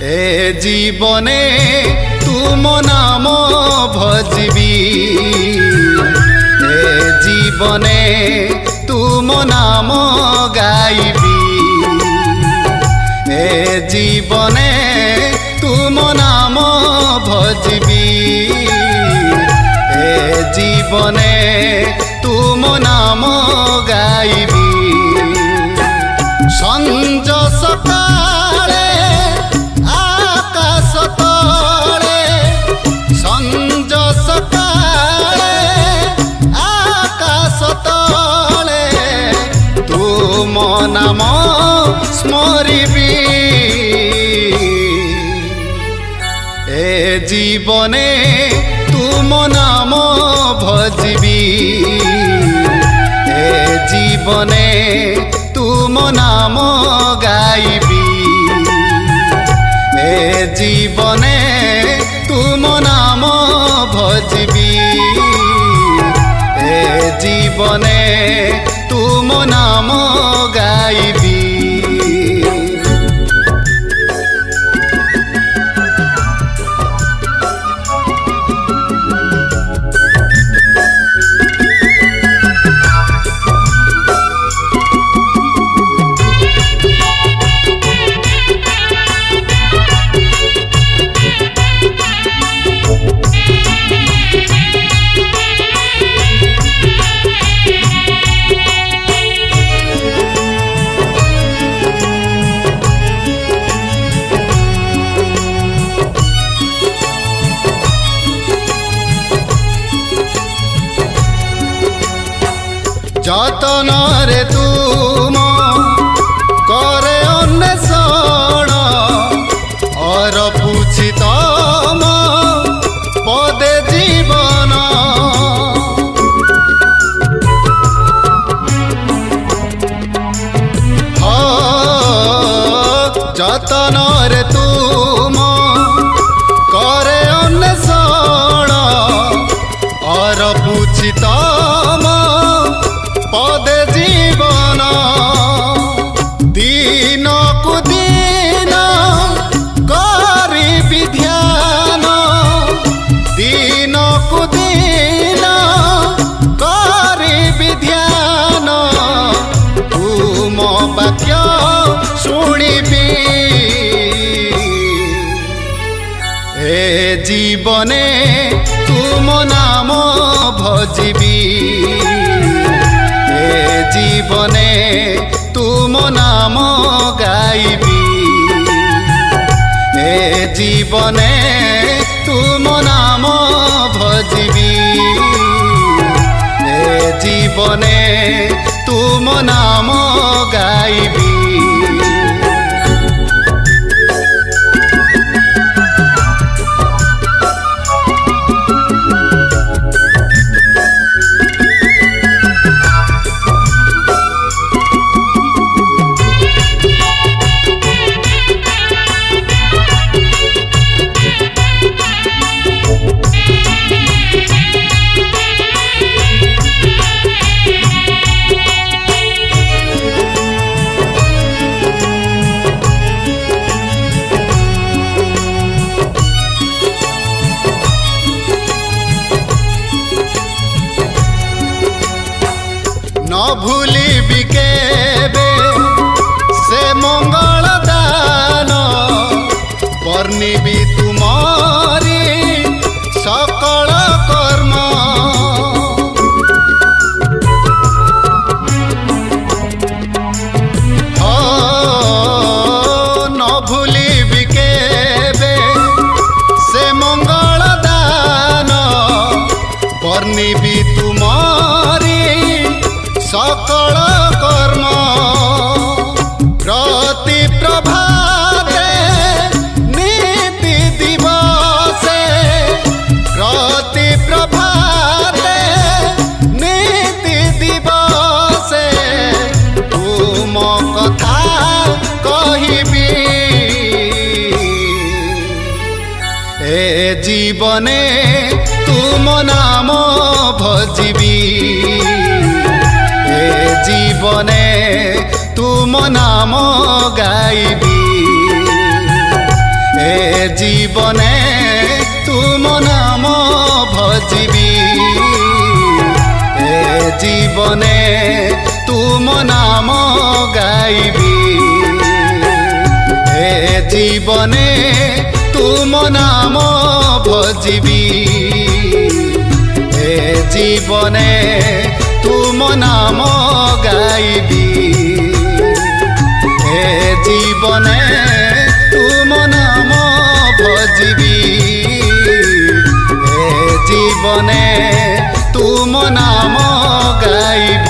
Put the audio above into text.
ए जीवने तुम नाम भजिबी ए जीवने तुम नाम गाइबी ए जीवने तुम नाम भजिबी ए जीवने तुम नाम गाइबी संज सकाळे आकाश तले संज सकाळे आकाश तले तुम नाम स्मरिबी ए जीवने तुम नाम भजिबी ए जीवने तुम नाम गाइबी ए जीवने तुम नाम भजिबी ए जीवने तुम नाम गाइबी। जतन रे तुम करे अन्वेषण और पूछी तम पदे जीवन जतन रे तुम करे अन्वेषण और पूछी तम पदे जीवन दिन को दिन करी ध्यान दिन को दिन करी ध्यान तुम वाक्य शुणिबी ए जीवने तुम नाम भजिबी ए जीवने तुम नाम गाइबी ए जीवने तुम नाम भजिबी ए जीवने तुम नाम गाइबी। न भूलिबी केबे से मंगल दान वर्णिबी तुमारी सकल कर्म न भूलिबी केबे से मंगल दान वर्णिबी तुमारी सकल कर्म प्रति प्रभाते नीति दिवसे प्रति प्रभाते नीति दिवसे तुम कथा कहिबी ए जीवने तुम नाम भजिबी ए जीवने तुम नाम गाइबी জীবনে তুম নাম ভজিবি এ জীবনে তুম নাম গাইবি এ জীবনে তুম নাম ভজিবি এ জীবনে তুম নাম গাইবি এ জীবনে তুম নাম ভজিবি এ জীবনে তুম নাম গাইবি।